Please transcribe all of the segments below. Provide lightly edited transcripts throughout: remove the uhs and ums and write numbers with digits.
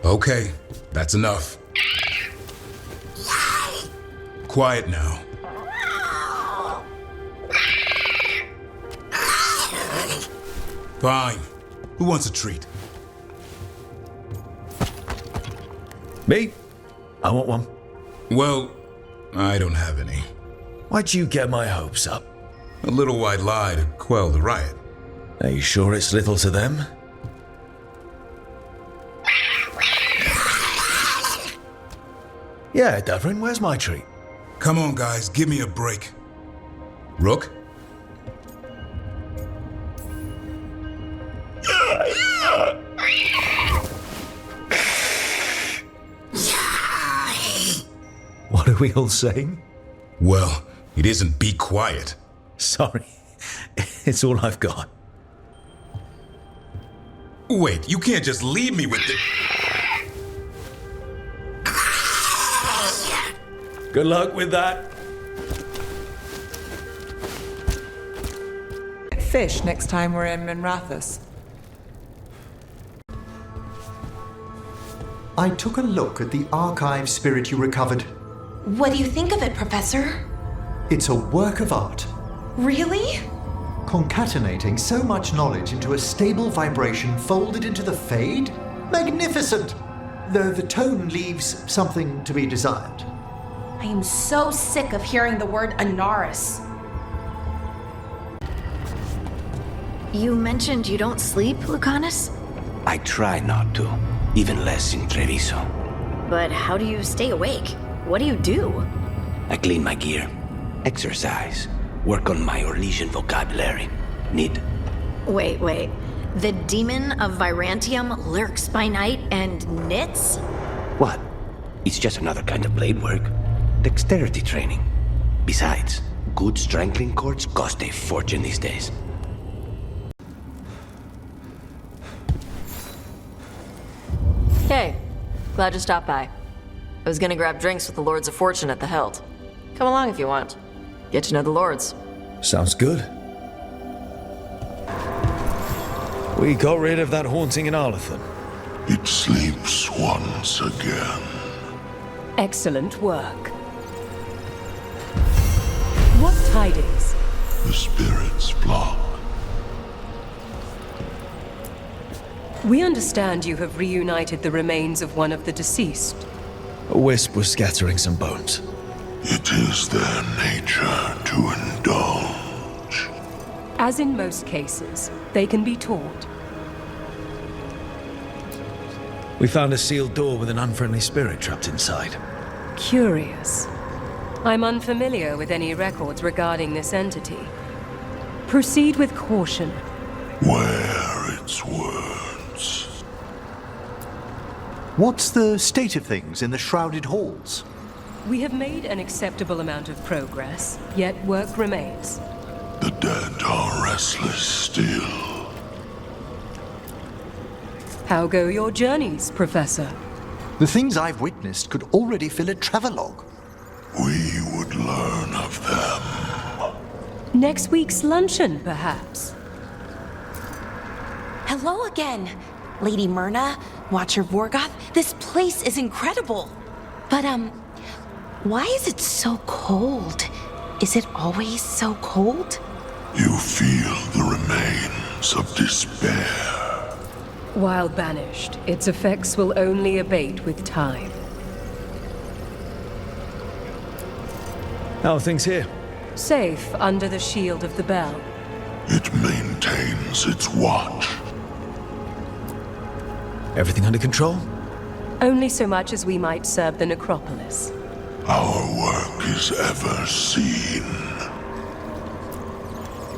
Okay, that's enough. Quiet now. Fine. Who wants a treat? Me? I want one. Well, I don't have any. Why'd you get my hopes up? A little white lie to quell the riot. Are you sure it's little to them? Yeah, Davrin, where's my treat? Come on, guys, give me a break. Rook? What are we all saying? Well, it isn't be quiet. Sorry, it's all I've got. Wait, you can't just leave me with the... Good luck with that. Fish next time we're in Minrathous. I took a look at the archive spirit you recovered. What do you think of it, Professor? It's a work of art. Really? Concatenating so much knowledge into a stable vibration folded into the Fade? Magnificent! Though the tone leaves something to be desired. I am so sick of hearing the word Anaris. You mentioned you don't sleep, Lucanus? I try not to, even less in Treviso. But how do you stay awake? What do you do? I clean my gear, exercise, work on my Orlesian vocabulary. Need. Wait. The demon of Virantium lurks by night and knits? What? It's just another kind of blade work. Dexterity training. Besides, good strangling cords cost a fortune these days. Hey, glad you stopped by. I was gonna grab drinks with the Lords of Fortune at the Hilt. Come along if you want. Get to know the Lords. Sounds good. We got rid of that haunting in Arlathan. It sleeps once again. Excellent work. What tidings? The spirits flock. We understand you have reunited the remains of one of the deceased. A wisp was scattering some bones. It is their nature to indulge. As in most cases, they can be taught. We found a sealed door with an unfriendly spirit trapped inside. Curious. I'm unfamiliar with any records regarding this entity. Proceed with caution. Wear its words. What's the state of things in the shrouded halls? We have made an acceptable amount of progress, yet work remains. The dead are restless still. How go your journeys, Professor? The things I've witnessed could already fill a travelogue. We would learn of them. Next week's luncheon, perhaps? Hello again, Lady Myrna, Watcher Vorgoth. This place is incredible. But, why is it so cold? Is it always so cold? You feel the remains of despair. While banished, its effects will only abate with time. How are things here? Safe under the shield of the bell. It maintains its watch. Everything under control? Only so much as we might serve the necropolis. Our work is ever seen.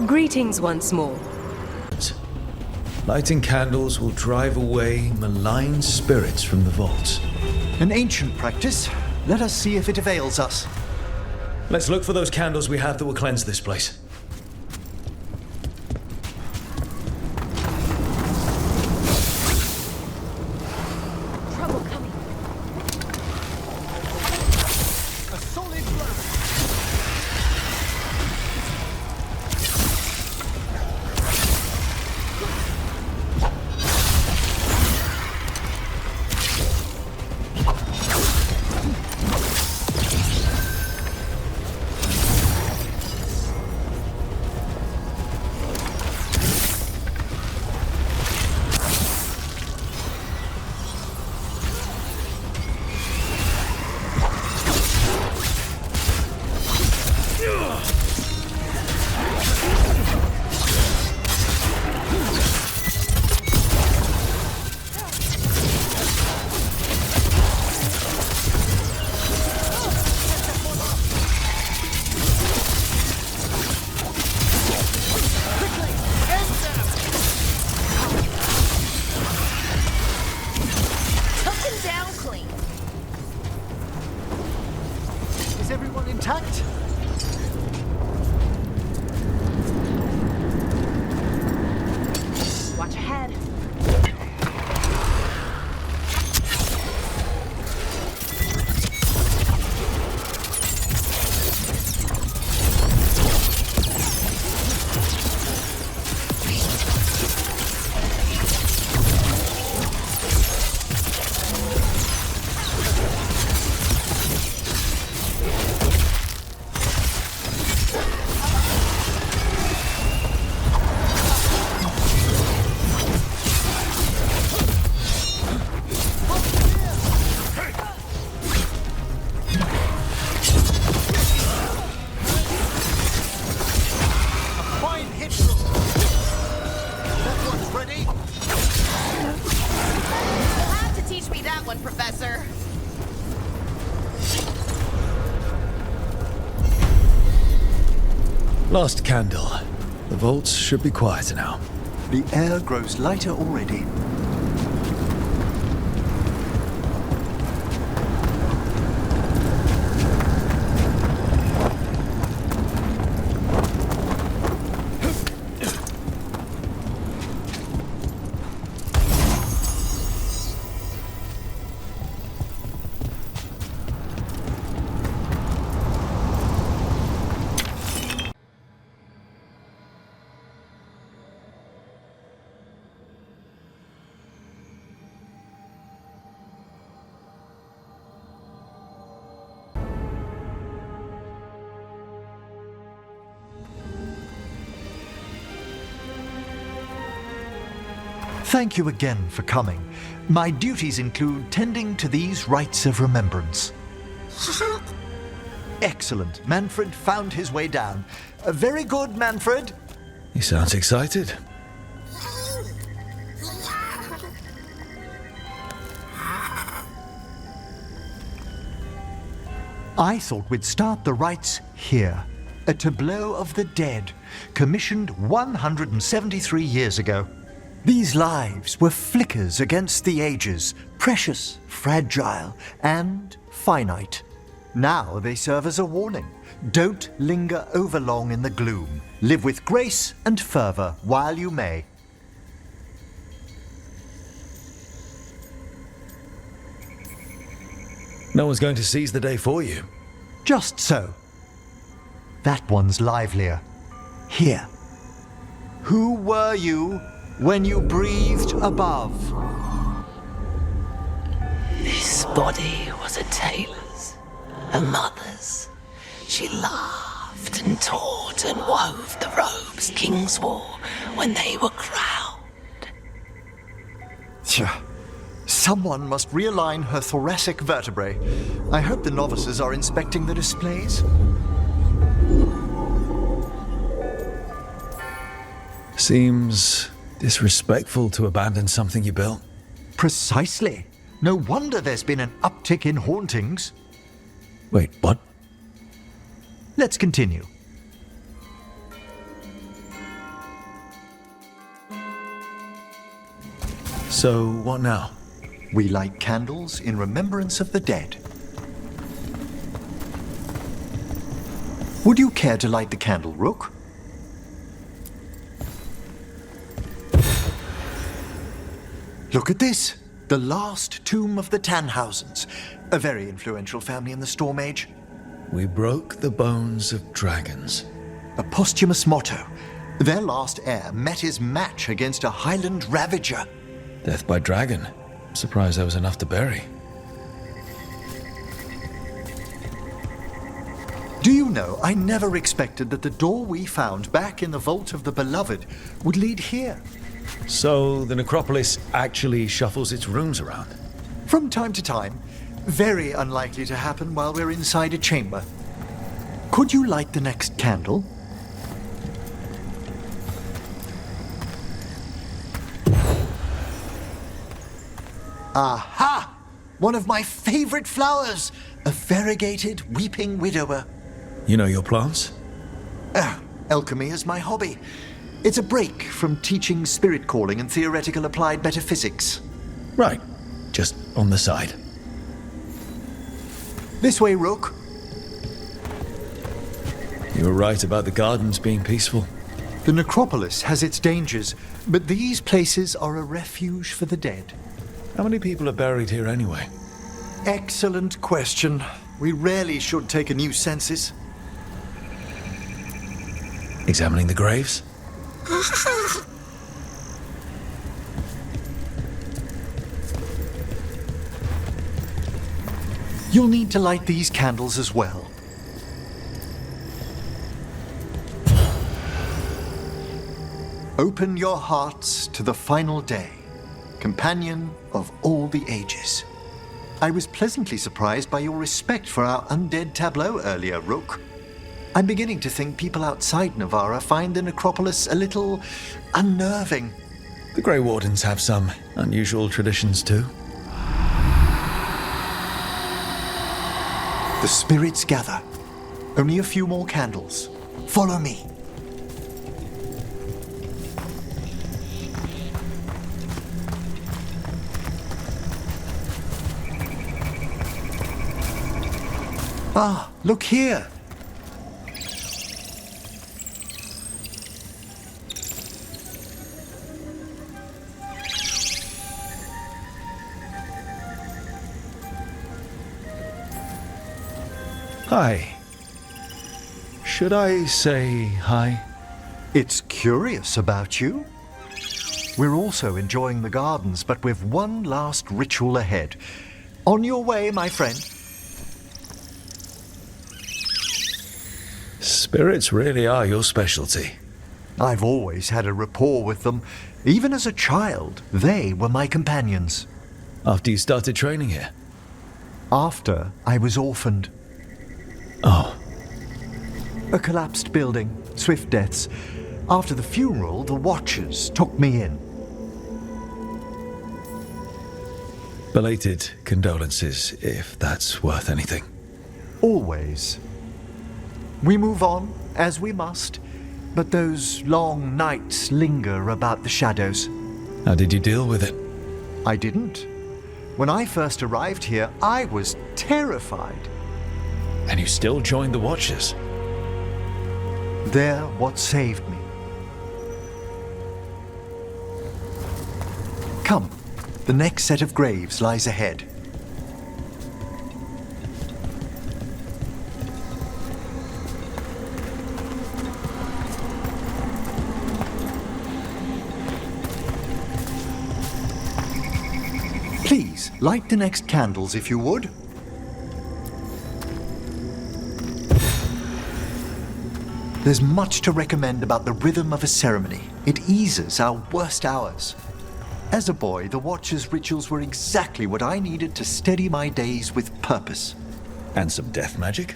Greetings once more. Lighting candles will drive away malign spirits from the vaults. An ancient practice. Let us see if it avails us. Let's look for those candles we have that will cleanse this place. Trouble coming. A solid blow. Professor. Last candle. The vaults should be quieter now. The air grows lighter already. Thank you again for coming. My duties include tending to these rites of remembrance. Excellent. Manfred found his way down. Very good, Manfred. He sounds excited. I thought we'd start the rites here. A tableau of the dead, commissioned 173 years ago. These lives were flickers against the ages, precious, fragile, and finite. Now they serve as a warning. Don't linger overlong in the gloom. Live with grace and fervor while you may. No one's going to seize the day for you. Just so. That one's livelier. Here. Who were you when you breathed above? This body was a tailor's, a mother's. She laughed and taught and wove the robes kings wore when they were crowned. Someone must realign her thoracic vertebrae. I hope the novices are inspecting the displays. Seems disrespectful to abandon something you built. Precisely. No wonder there's been an uptick in hauntings. Wait, what? Let's continue. So, what now? We light candles in remembrance of the dead. Would you care to light the candle, Rook? Look at this. The last tomb of the Tannhausens. A very influential family in the Storm Age. We broke the bones of dragons. A posthumous motto. Their last heir met his match against a Highland Ravager. Death by dragon. Surprised there was enough to bury. Do you know, I never expected that the door we found back in the Vault of the Beloved would lead here. So, the necropolis actually shuffles its rooms around? From time to time. Very unlikely to happen while we're inside a chamber. Could you light the next candle? Aha! One of my favorite flowers! A variegated weeping widower. You know your plants? Alchemy is my hobby. It's a break from teaching spirit calling and theoretical applied metaphysics. Right. Just on the side. This way, Rook. You were right about the gardens being peaceful. The necropolis has its dangers, but these places are a refuge for the dead. How many people are buried here anyway? Excellent question. We rarely should take a new census. Examining the graves? You'll need to light these candles as well. Open your hearts to the final day, companion of all the ages. I was pleasantly surprised by your respect for our undead tableau earlier, Rook. I'm beginning to think people outside Navarra find the necropolis a little unnerving. The Grey Wardens have some unusual traditions too. The spirits gather. Only a few more candles. Follow me. Ah, look here. Hi. Should I say hi? It's curious about you. We're also enjoying the gardens, but with one last ritual ahead. On your way, my friend. Spirits really are your specialty. I've always had a rapport with them. Even as a child, they were my companions. After you started training here? After I was orphaned. Oh. A collapsed building, swift deaths. After the funeral, the Watchers took me in. Belated condolences, if that's worth anything. Always. We move on, as we must, but those long nights linger about the shadows. How did you deal with it? I didn't. When I first arrived here, I was terrified. And you still joined the Watchers? They're what saved me. Come, the next set of graves lies ahead. Please, light the next candles if you would. There's much to recommend about the rhythm of a ceremony. It eases our worst hours. As a boy, the Watcher's rituals were exactly what I needed to steady my days with purpose. And some death magic?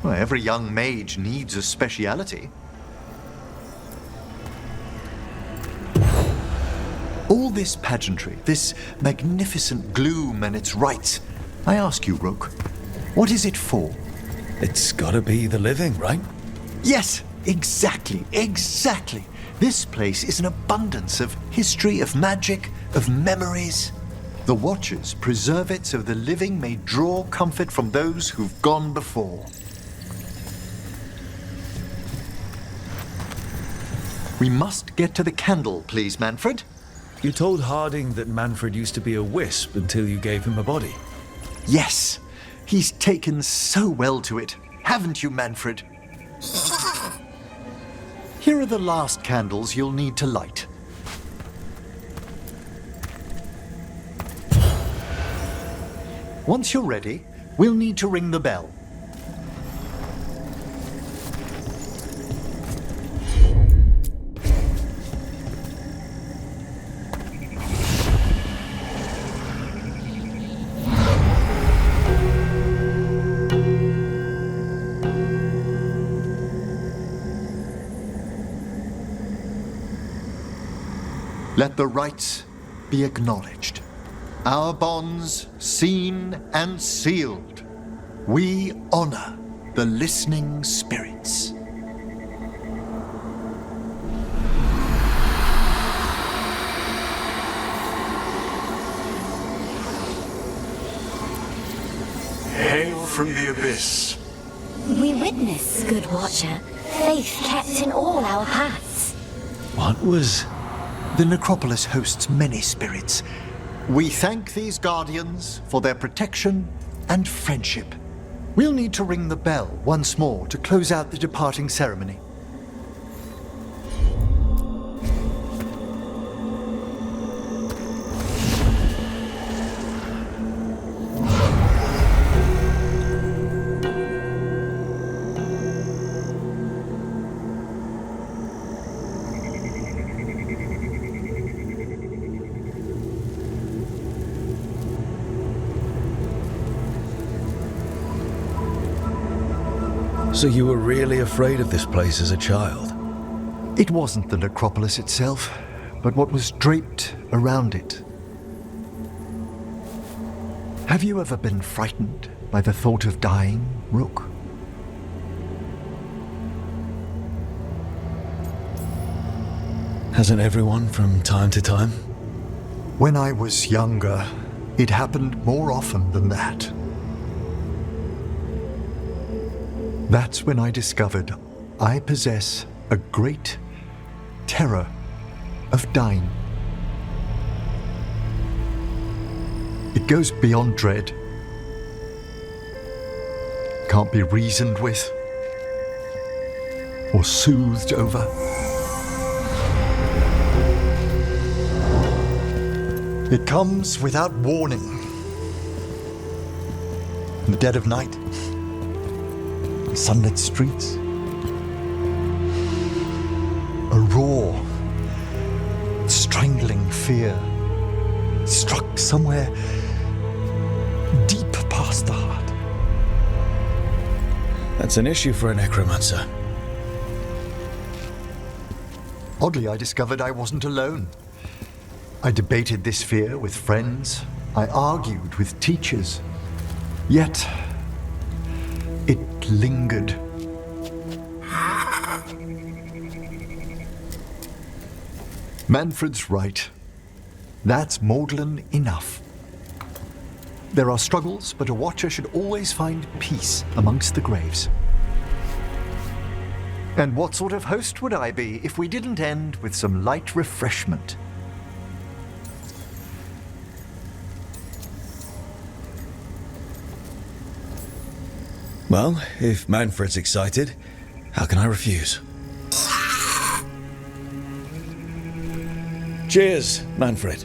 Well, every young mage needs a speciality. All this pageantry, this magnificent gloom and its rites, I ask you, Rook, what is it for? It's gotta be the living, right? Yes, exactly. This place is an abundance of history, of magic, of memories. The Watchers preserve it so the living may draw comfort from those who've gone before. We must get to the candle, please, Manfred. You told Harding that Manfred used to be a wisp until you gave him a body. Yes, he's taken so well to it, haven't you, Manfred? Here are the last candles you'll need to light. Once you're ready, we'll need to ring the bell. Let the rites be acknowledged. Our bonds seen and sealed. We honor the listening spirits. Hail from the abyss. We witness, good Watcher, faith kept in all our paths. What was... The necropolis hosts many spirits. We thank these guardians for their protection and friendship. We'll need to ring the bell once more to close out the departing ceremony. So you were really afraid of this place as a child? It wasn't the necropolis itself, but what was draped around it. Have you ever been frightened by the thought of dying, Rook? Hasn't everyone from time to time? When I was younger, it happened more often than that. That's when I discovered I possess a great terror of dying. It goes beyond dread. Can't be reasoned with or soothed over. It comes without warning. In the dead of night, sunlit streets, a raw, strangling fear struck somewhere deep past the heart. That's an issue for a necromancer. Oddly, I discovered I wasn't alone. I debated this fear with friends. I argued with teachers. Yet, it lingered. Manfred's right. That's maudlin enough. There are struggles, but a watcher should always find peace amongst the graves. And what sort of host would I be if we didn't end with some light refreshment? Well, if Manfred's excited, how can I refuse? Cheers, Manfred.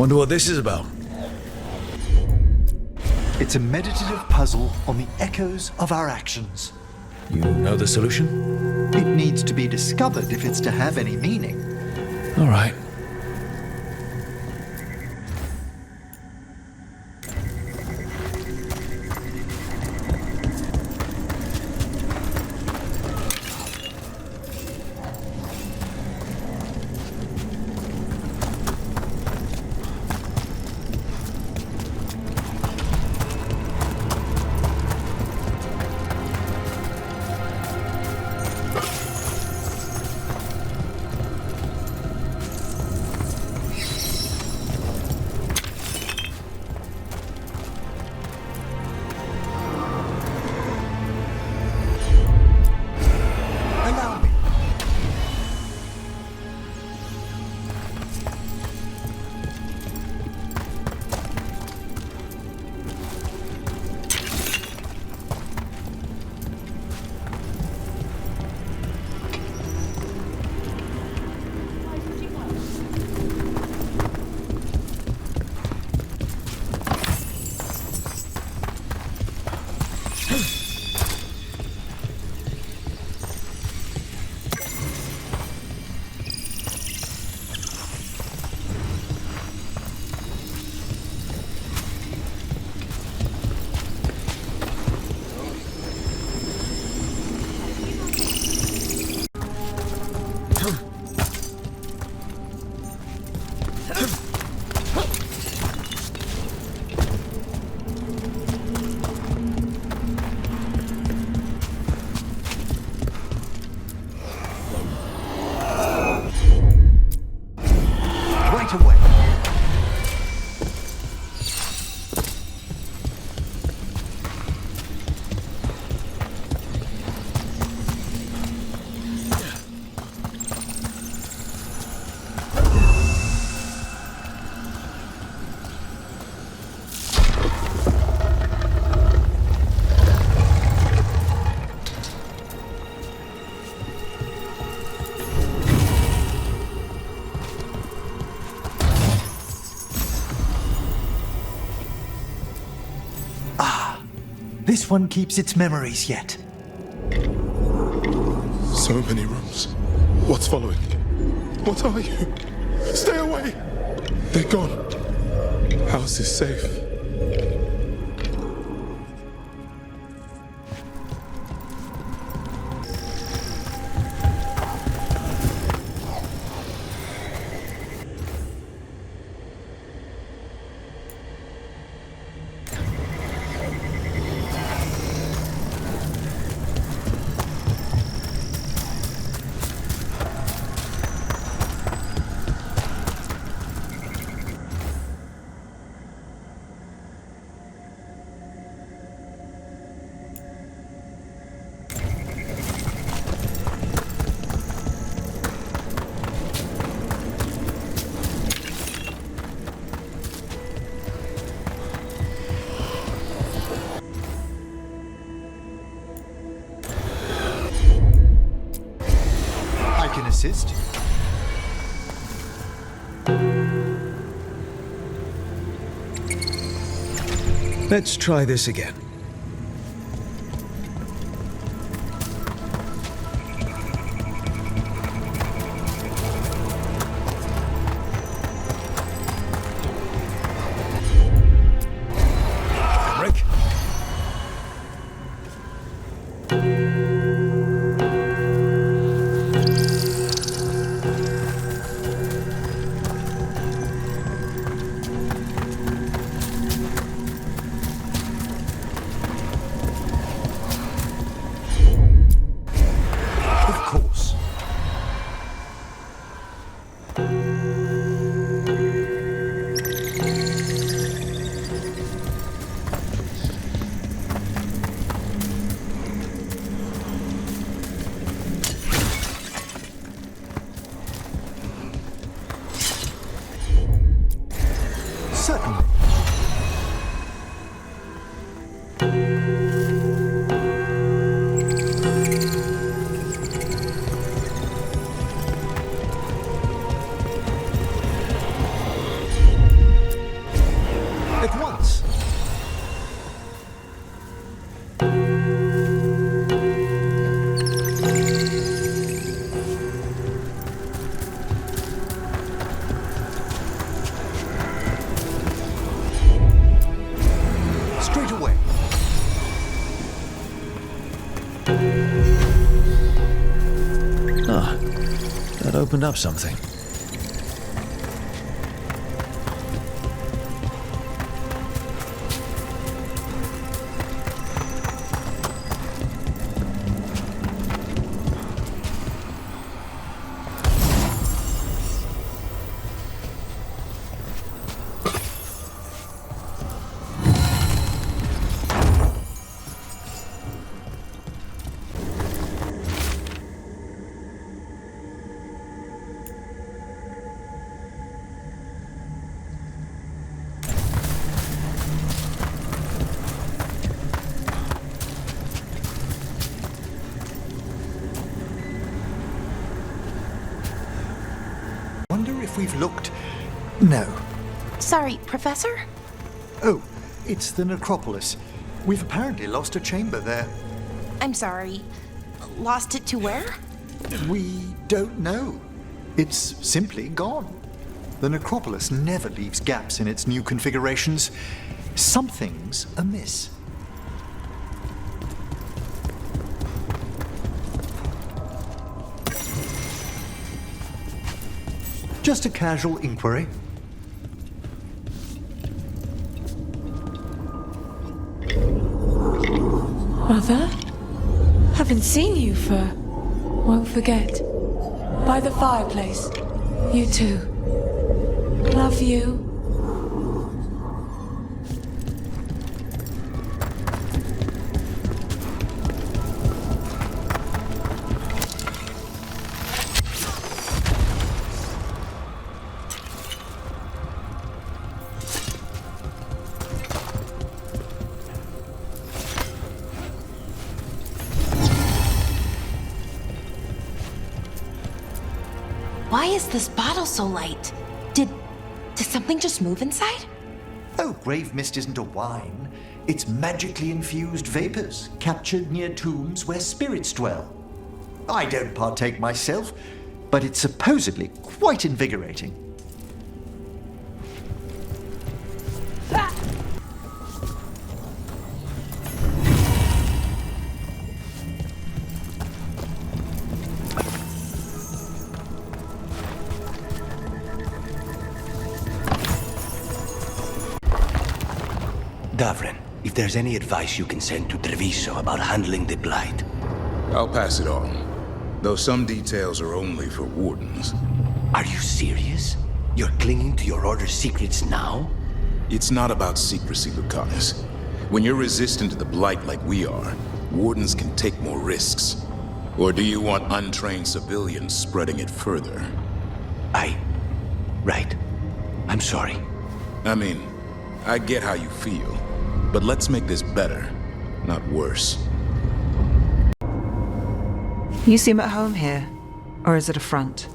Wonder what this is about. It's a meditative puzzle on the echoes of our actions. You know the solution? It needs to be discovered if it's to have any meaning. All right. This one keeps its memories yet. So many rooms. What's following? What are you? Stay away! They're gone. House is safe. Assist. Let's try this again. Rick? Certainly. At once. Straight away. Ah, that opened up something. Wonder if we've looked... No. Sorry, Professor? Oh, it's the necropolis. We've apparently lost a chamber there. I'm sorry. Lost it to where? We don't know. It's simply gone. The necropolis never leaves gaps in its new configurations. Something's amiss. Just a casual inquiry. Mother? Haven't seen you for... Won't forget. By the fireplace. You too. Love you. Why is this bottle so light? Did something just move inside? Oh, grave mist isn't a wine. It's magically infused vapors, captured near tombs where spirits dwell. I don't partake myself, but it's supposedly quite invigorating. Davren, if there's any advice you can send to Treviso about handling the Blight. I'll pass it on, though some details are only for wardens. Are you serious? You're clinging to your order's secrets now? It's not about secrecy, Lucanus. When you're resistant to the Blight like we are, wardens can take more risks. Or do you want untrained civilians spreading it further? Right. I'm sorry. I mean, I get how you feel, but let's make this better, not worse. You seem at home here, or is it a front?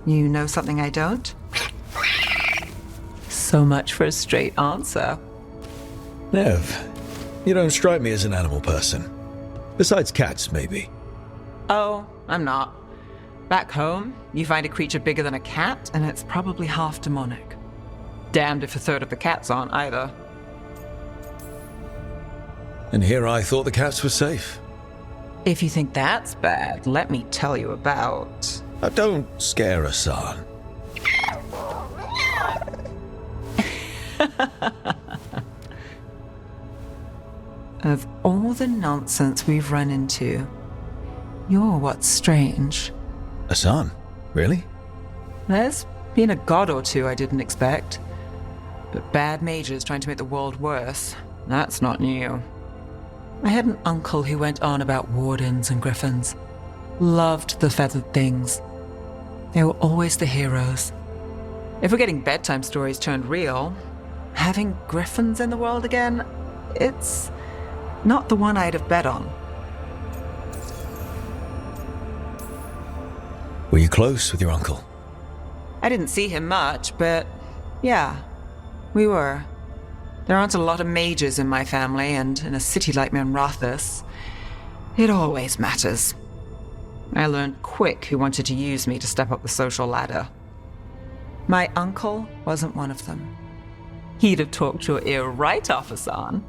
You know something I don't? So much for a straight answer. Nev, you don't strike me as an animal person. Besides cats, maybe. Oh, I'm not. Back home, you find a creature bigger than a cat, and it's probably half demonic. Damned if a third of the cats aren't either. And here I thought the cats were safe. If you think that's bad, let me tell you about... Don't scare Hassan. Of all the nonsense we've run into, you're what's strange. Hassan? Really? There's been a god or two I didn't expect. But bad mages trying to make the world worse, that's not new. I had an uncle who went on about wardens and griffins. Loved the feathered things. They were always the heroes. If we're getting bedtime stories turned real, having griffins in the world again, it's not the one I'd have bet on. Were you close with your uncle? I didn't see him much, but yeah, we were. There aren't a lot of mages in my family, and in a city like Manrathus, it always matters. I learned quick who wanted to use me to step up the social ladder. My uncle wasn't one of them. He'd have talked your ear right off, Hassan.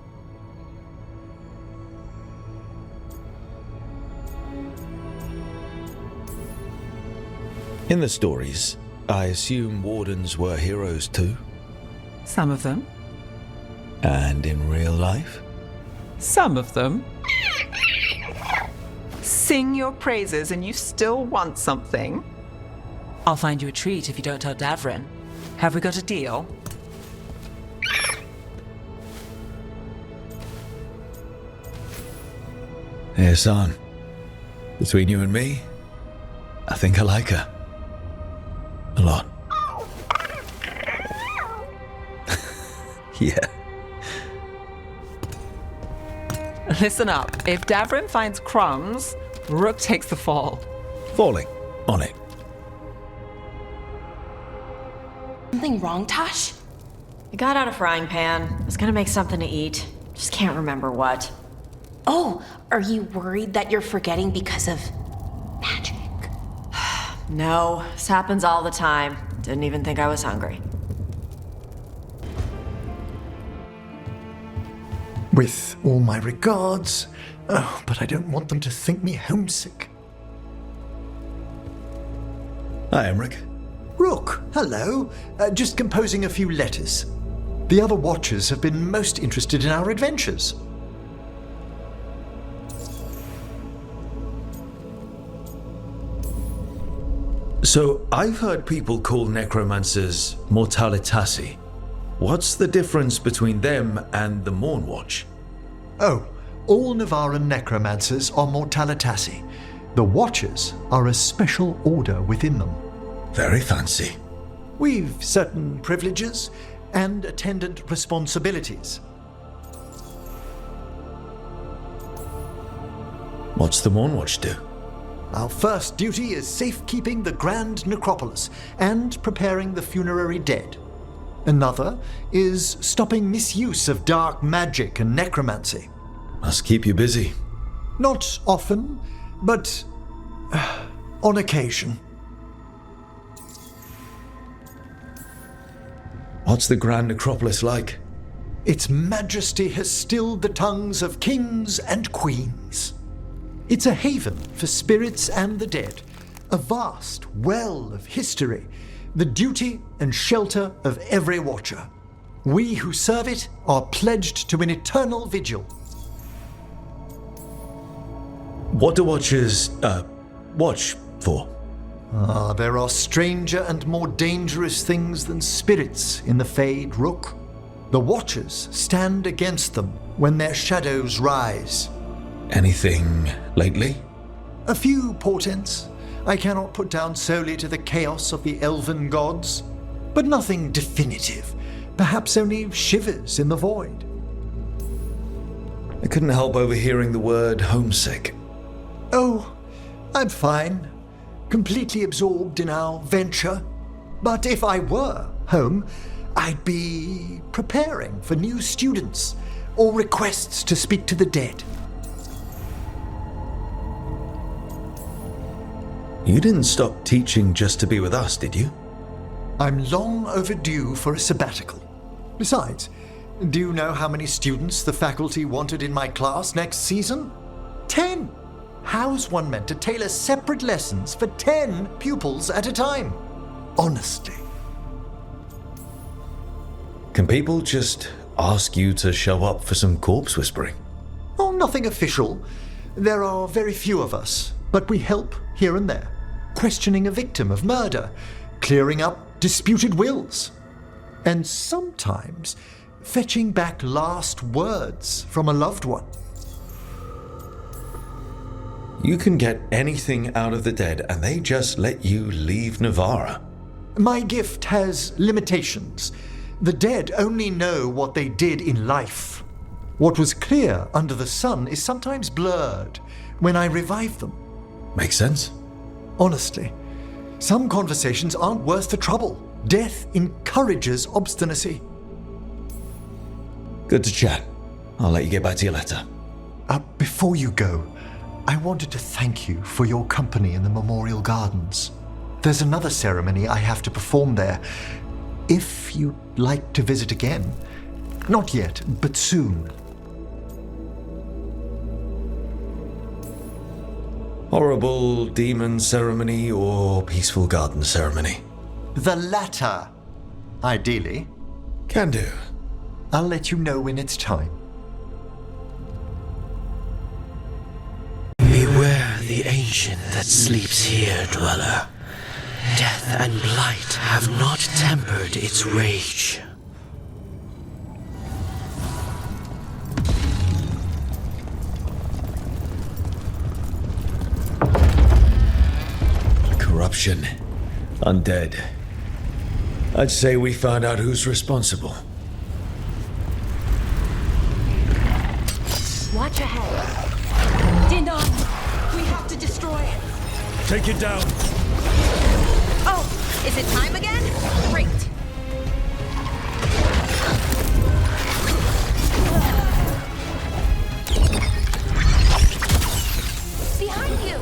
In the stories, I assume wardens were heroes too? Some of them. And in real life? Some of them. Sing your praises and you still want something? I'll find you a treat if you don't tell Davren. Have we got a deal? Hey, Hassan. Between you and me, I think I like her. A lot. Yeah. Listen up. If Davren finds crumbs, Rook takes the fall. Falling. On it. Something wrong, Tosh? I got out a frying pan. I was gonna make something to eat. Just can't remember what. Oh, are you worried that you're forgetting because of magic? No, this happens all the time. Didn't even think I was hungry. With all my regards. Oh, but I don't want them to think me homesick. Hi, Emmerich. Rook, hello. Just composing a few letters. The other Watchers have been most interested in our adventures. So, I've heard people call necromancers mortalitasi. What's the difference between them and the Mornwatch? Oh, all Navaran necromancers are mortalitasi. The Watchers are a special order within them. Very fancy. We've certain privileges and attendant responsibilities. What's the Mornwatch do? Our first duty is safekeeping the Grand Necropolis and preparing the funerary dead. Another is stopping misuse of dark magic and necromancy. Must keep you busy. Not often, but on occasion. What's the Grand Necropolis like? Its majesty has stilled the tongues of kings and queens. It's a haven for spirits and the dead, a vast well of history, the duty and shelter of every watcher. We who serve it are pledged to an eternal vigil. What do watchers, watch for? There are stranger and more dangerous things than spirits in the Fade Rook. The Watchers stand against them when their shadows rise. Anything lately? A few portents I cannot put down solely to the chaos of the elven gods, but nothing definitive. Perhaps only shivers in the void. I couldn't help overhearing the word homesick. Oh, I'm fine. Completely absorbed in our venture. But if I were home, I'd be preparing for new students or requests to speak to the dead. You didn't stop teaching just to be with us, did you? I'm long overdue for a sabbatical. Besides, do you know how many students the faculty wanted in my class next season? 10! How's one meant to tailor separate lessons for 10 pupils at a time? Honestly. Can people just ask you to show up for some corpse whispering? Oh, nothing official. There are very few of us, but we help here and there. Questioning a victim of murder, clearing up disputed wills, and sometimes fetching back last words from a loved one. You can get anything out of the dead and they just let you leave Navarra. My gift has limitations. The dead only know what they did in life. What was clear under the sun is sometimes blurred when I revive them. Makes sense. Honestly, some conversations aren't worth the trouble. Death encourages obstinacy. Good to chat. I'll let you get back to your letter. Before you go, I wanted to thank you for your company in the Memorial Gardens. There's another ceremony I have to perform there. If you'd like to visit again. Not yet, but soon. Horrible demon ceremony or peaceful garden ceremony? The latter, ideally. Can do. I'll let you know when it's time. Beware the ancient that sleeps here, dweller. Death and blight have not tempered its rage. Corruption. Undead. I'd say we found out who's responsible. Watch ahead. Dinon, we have to destroy it. Take it down. Oh, is it time again? Great. Behind you.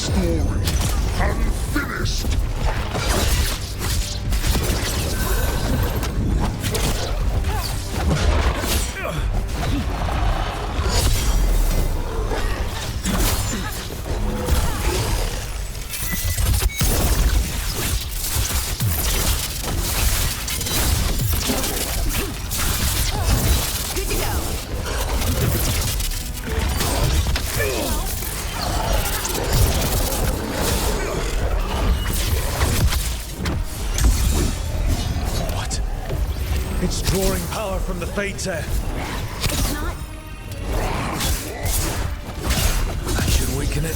story unfinished. It's drawing power from the Fates air. It's not. That should weaken it.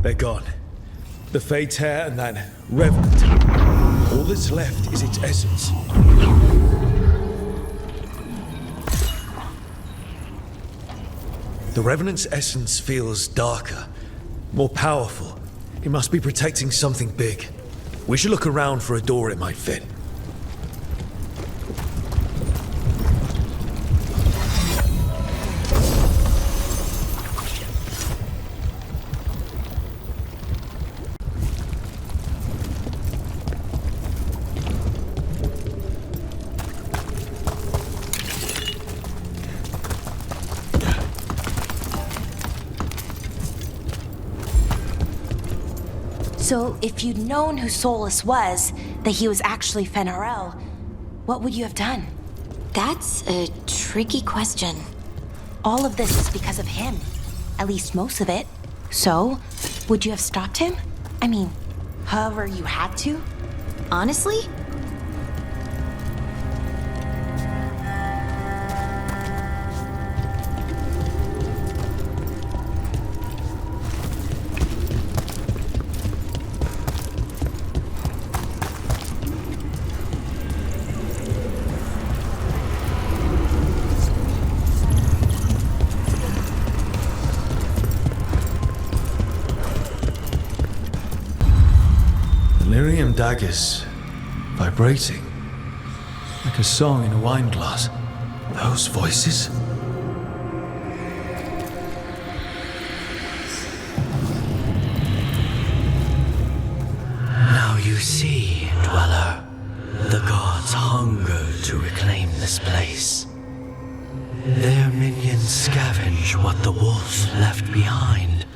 They're gone. The Fey Tear and that Revenant. All that's left is its essence. The Revenant's essence feels darker, more powerful. It must be protecting something big. We should look around for a door it might fit. So, if you'd known who Solus was, that he was actually Fen'Harel, what would you have done? That's a tricky question. All of this is because of him. At least most of it. So, would you have stopped him? I mean, however you had to? Honestly? Lyrium daggers, vibrating, like a song in a wine glass. Those voices? Now you see, Dweller, the gods hunger to reclaim this place. Their minions scavenge what the wolf left behind.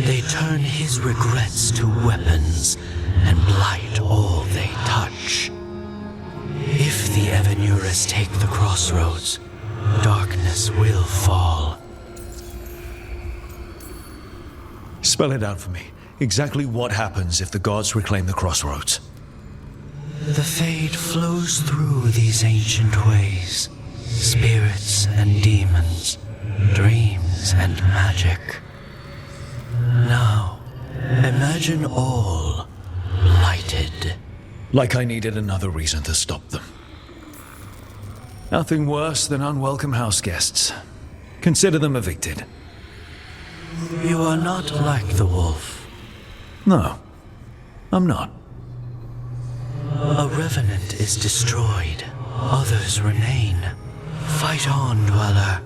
They turn his regrets to weapons and blight all they touch. If the Evanuras take the crossroads, darkness will fall. Spell it out for me. Exactly what happens if the gods reclaim the crossroads? The fade flows through these ancient ways. Spirits and demons, dreams and magic. Now, imagine all blighted. Like I needed another reason to stop them. Nothing worse than unwelcome house guests. Consider them evicted. You are not like the wolf. No, I'm not. A revenant is destroyed. Others remain. Fight on, Dweller.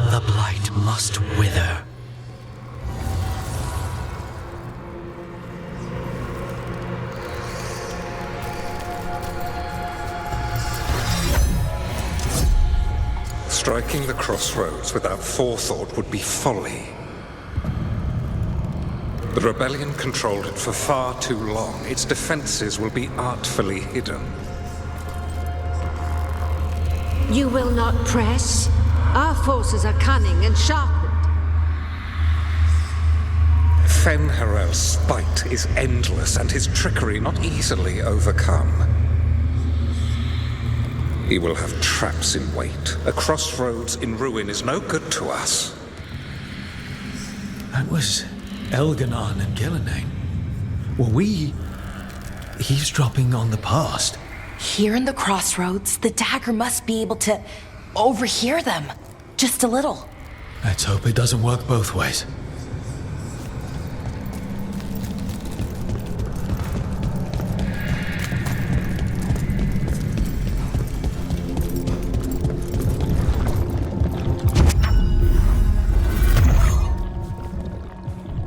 The blight must wither. Striking the crossroads without forethought would be folly. The rebellion controlled it for far too long. Its defenses will be artfully hidden. You will not press? Our forces are cunning and sharpened. Fen'Harel's spite is endless and his trickery not easily overcome. He will have traps in wait. A crossroads in ruin is no good to us. That was Elganon and Gillenane. Were we eavesdropping on the past? Here in the crossroads, the dagger must be able to overhear them. Just a little. Let's hope it doesn't work both ways.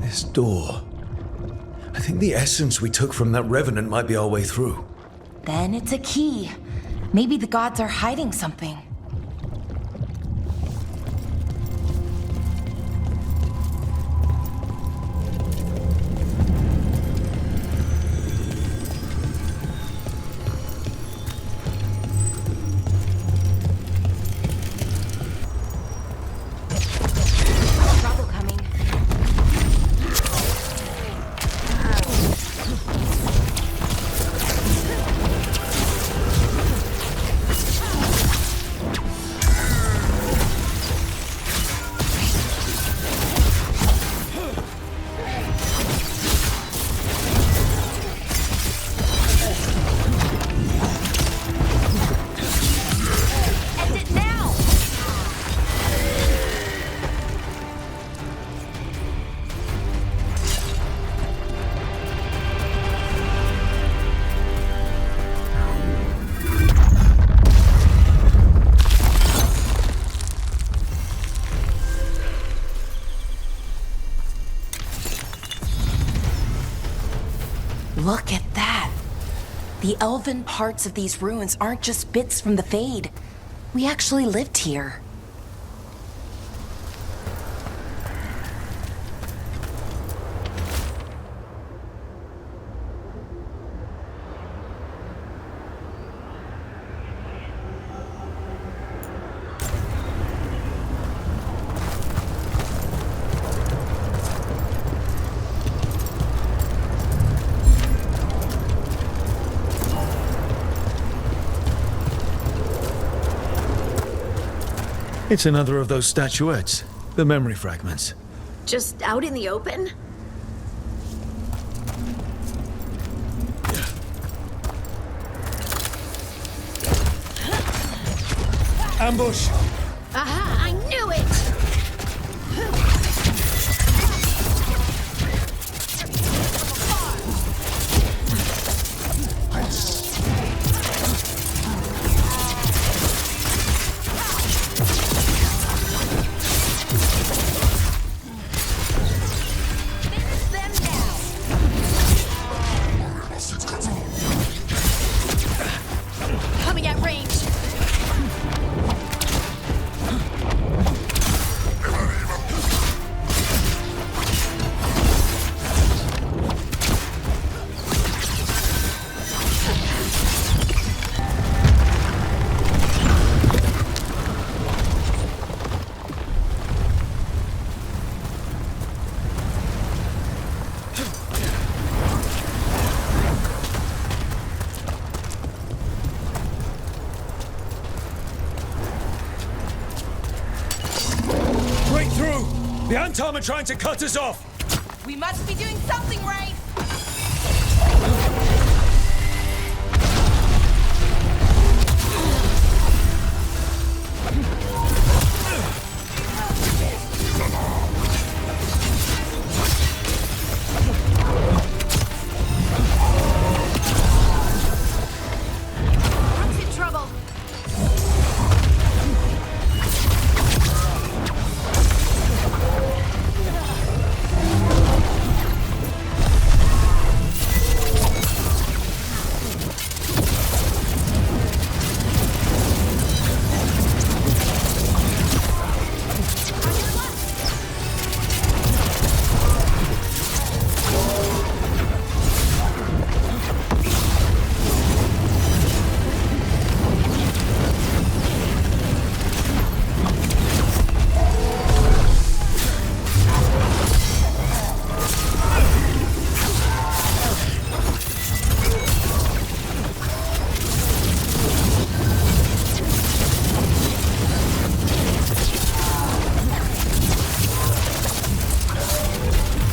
This door. I think the essence we took from that revenant might be our way through. Then it's a key. Maybe the gods are hiding something. Trouble coming. Look at that. The elven parts of these ruins aren't just bits from the Fade. We actually lived here. It's another of those statuettes, the memory fragments. Just out in the open? Ambush! Aha! I knew it! Coming at range. Break through! The Antom are trying to cut us off! We must be doing something right! Rook's in trouble.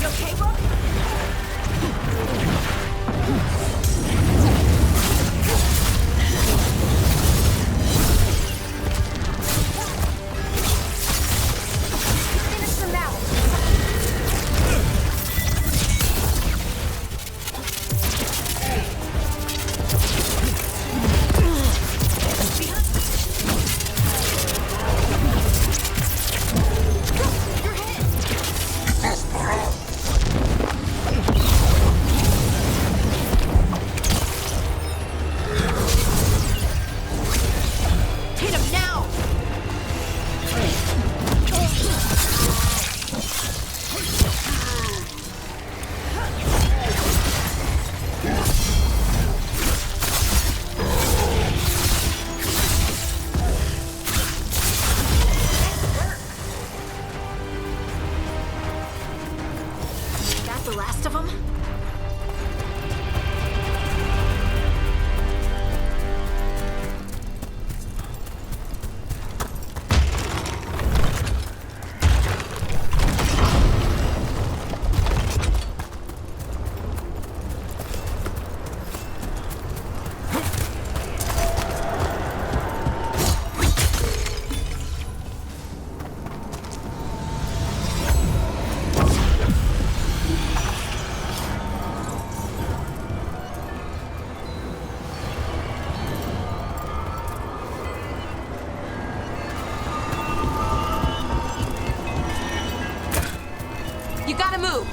You okay, Rook? Finish them out. You're hit. Hit him now! That the last of them? You gotta move!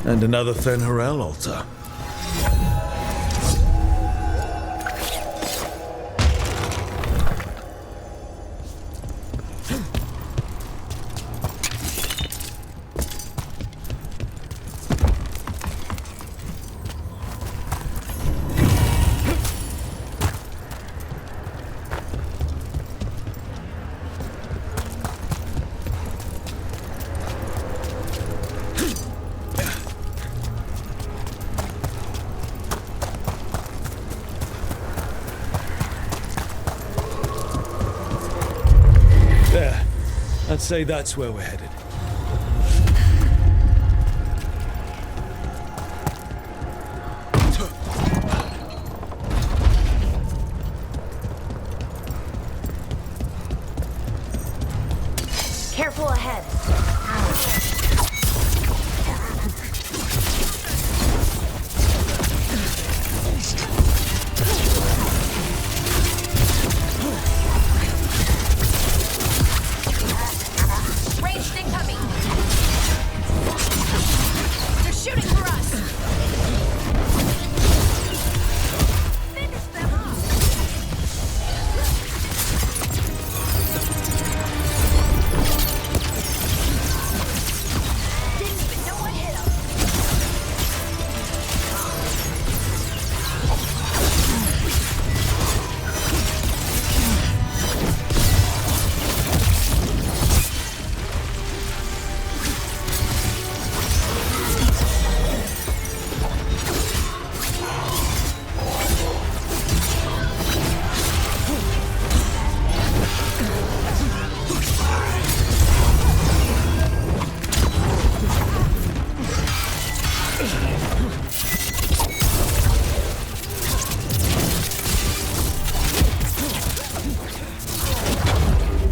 And another Fen'Harel altar. There. I'd say that's where we're headed. Careful ahead. Ranged incoming. They're shooting for us. Finish them off. Didn't even know what hit 'em.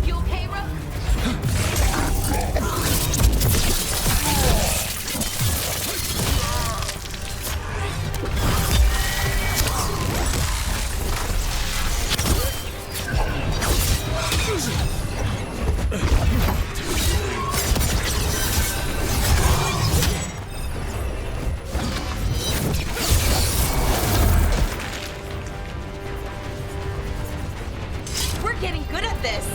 You okay, Rook? We're getting good at this.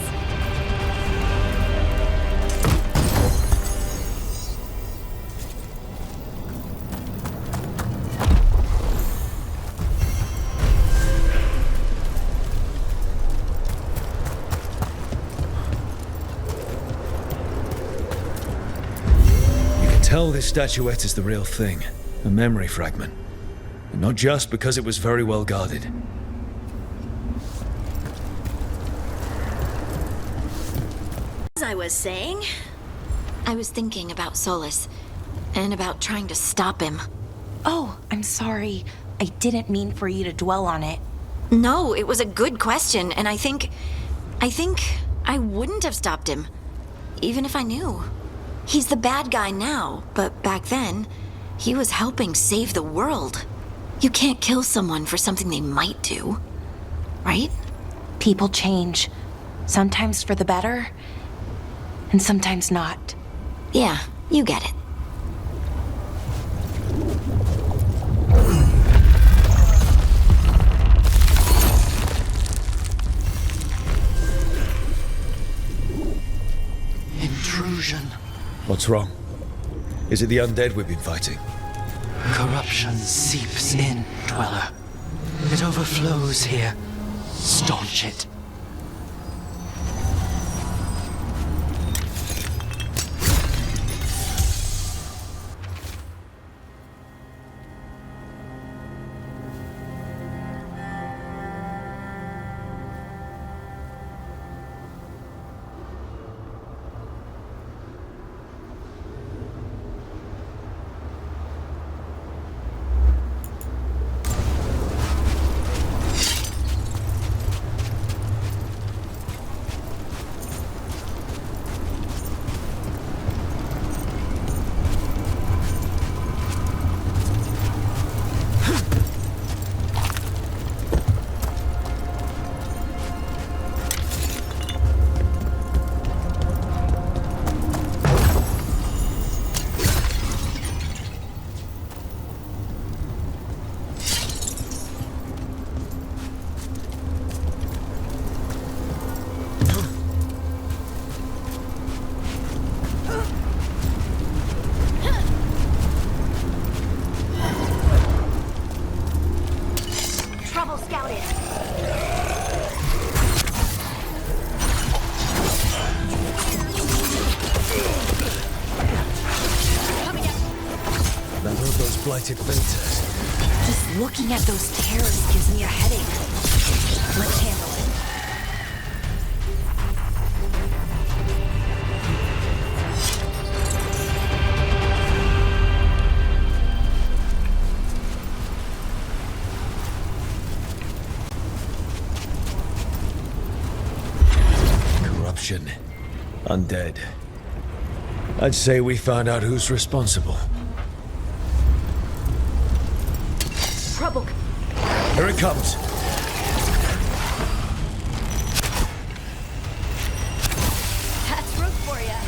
You can tell this statuette is the real thing. A memory fragment. And not just because it was very well guarded. As I was saying, I was thinking about Solus and about trying to stop him. Oh, I'm sorry. I didn't mean for you to dwell on it. No, it was a good question, and I think I wouldn't have stopped him, even if I knew. He's the bad guy now, but back then, he was helping save the world. You can't kill someone for something they might do, right? People change. Sometimes for the better, and sometimes not. Yeah, you get it. Intrusion. What's wrong? Is it the undead we've been fighting? Corruption seeps in, Dweller. It overflows here. Staunch it. blighted Thedas. Just looking at those tears gives me a headache. Let's handle it. Corruption. Undead. I'd say we found out who's responsible. Trouble. Here it comes. That's root for ya.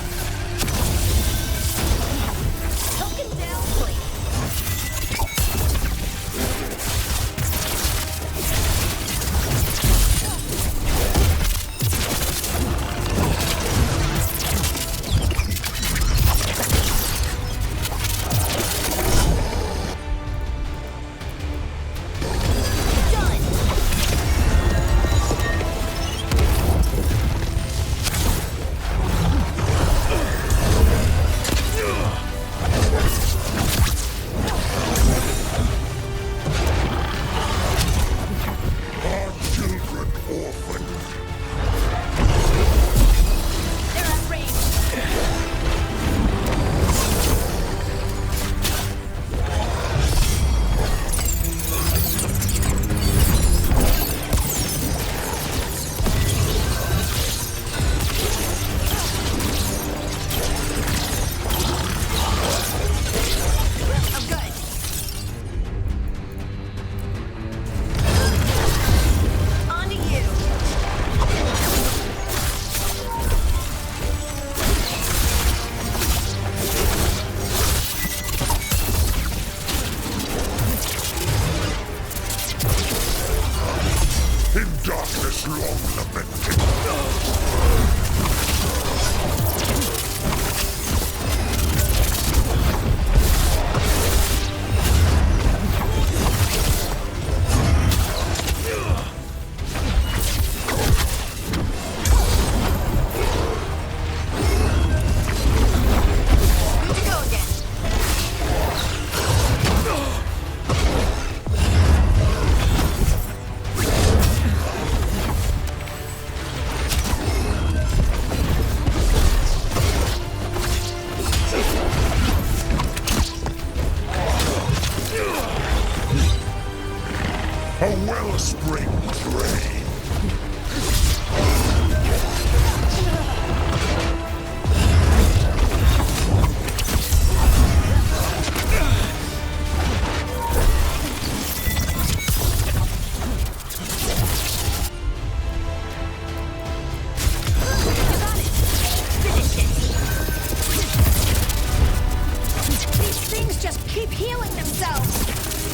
Token down, please.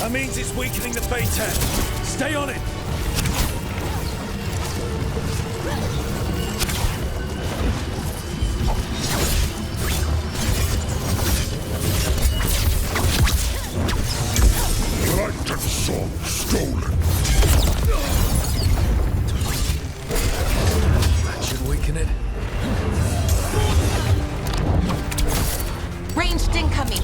That means it's weakening the Fate 10. Stay on it! Light and sword stolen. That should weaken it. Ranged incoming.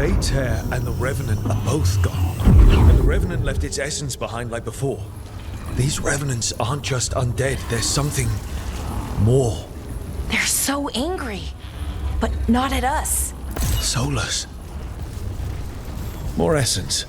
Fate's hair and the Revenant are both gone. And the Revenant left its essence behind like before. These Revenants aren't just undead, there's something more. They're so angry, but not at us. Soulless. More essence.